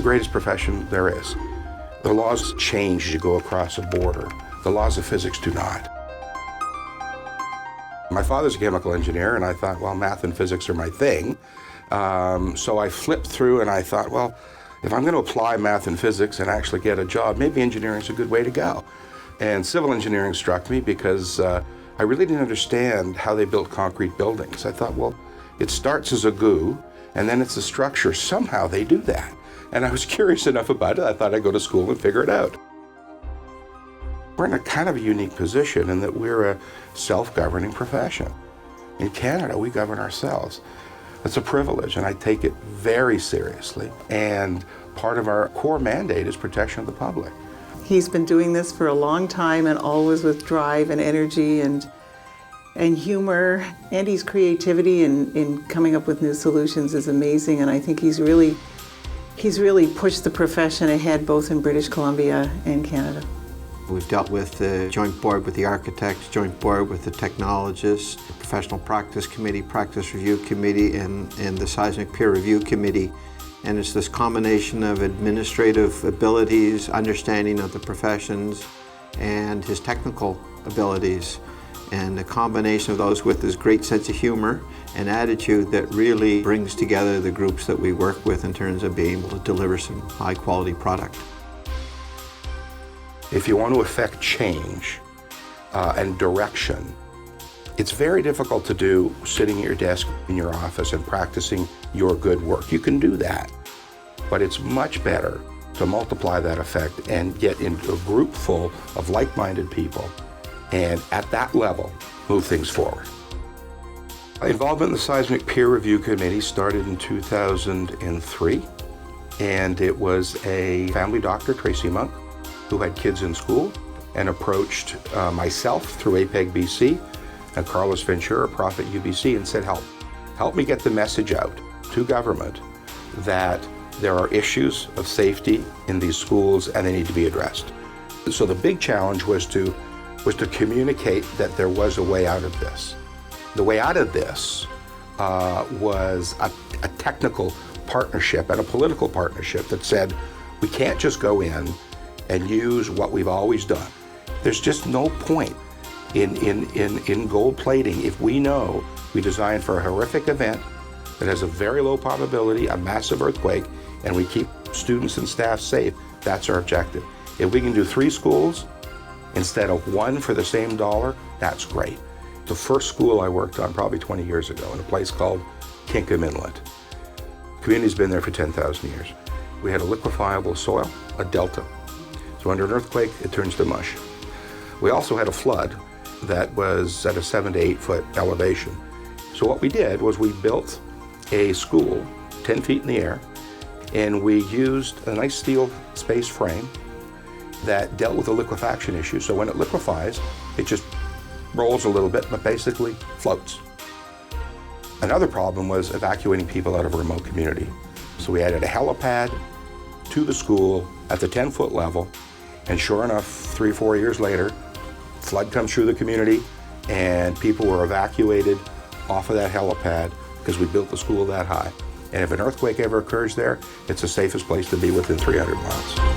greatest profession there is. The laws change as you go across a border. The laws of physics do not. My father's a chemical engineer, and I thought, well, math and physics are my thing. So I flipped through and I thought, well, if I'm going to apply math and physics and actually get a job, maybe engineering is a good way to go. And civil engineering struck me because I really didn't understand how they built concrete buildings. I thought, well, it starts as a goo, and then it's a structure. Somehow they do that. And I was curious enough about it, I thought I'd go to school and figure it out. We're in a kind of a unique position in that we're a self-governing profession. In Canada, we govern ourselves. It's a privilege, and I take it very seriously. And part of our core mandate is protection of the public. He's been doing this for a long time, and always with drive and energy and humor. Andy's creativity in coming up with new solutions is amazing, and I think he's really pushed the profession ahead, both in British Columbia and Canada. We've dealt with the joint board with the architects, joint board with the technologists, the professional practice committee, practice review committee, and the seismic peer review committee. And it's this combination of administrative abilities, understanding of the professions, and his technical abilities. And the combination of those with his great sense of humor and attitude that really brings together the groups that we work with in terms of being able to deliver some high quality product. If you want to affect change and direction, it's very difficult to do sitting at your desk in your office and practicing your good work. You can do that, but it's much better to multiply that effect and get into a group full of like-minded people and at that level move things forward. Involvement in the Seismic Peer Review Committee started in 2003, and it was a family doctor, Tracy Monk, who had kids in school and approached myself through APEG BC and Carlos Ventura, Prof at UBC, and said, help me get the message out to government that there are issues of safety in these schools and they need to be addressed. So the big challenge was to communicate that there was a way out of this. The way out of this was a technical partnership and a political partnership that said, we can't just go in and use what we've always done. There's just no point in gold plating if we know we designed for a horrific event that has a very low probability, a massive earthquake, and we keep students and staff safe. That's our objective. If we can do 3 schools instead of 1 for the same dollar, that's great. The first school I worked on probably 20 years ago in a place called Kinkham Inlet. The community's been there for 10,000 years. We had a liquefiable soil, a delta. So under an earthquake, it turns to mush. We also had a flood that was at a 7 to 8 foot elevation. So what we did was we built a school 10 feet in the air, and we used a nice steel space frame that dealt with the liquefaction issue. So when it liquefies, it just rolls a little bit, but basically floats. Another problem was evacuating people out of a remote community. So we added a helipad to the school at the 10-foot level, and sure enough, 3 or 4 years later, flood comes through the community and people were evacuated off of that helipad because we built the school that high. And if an earthquake ever occurs there, it's the safest place to be within 300 miles.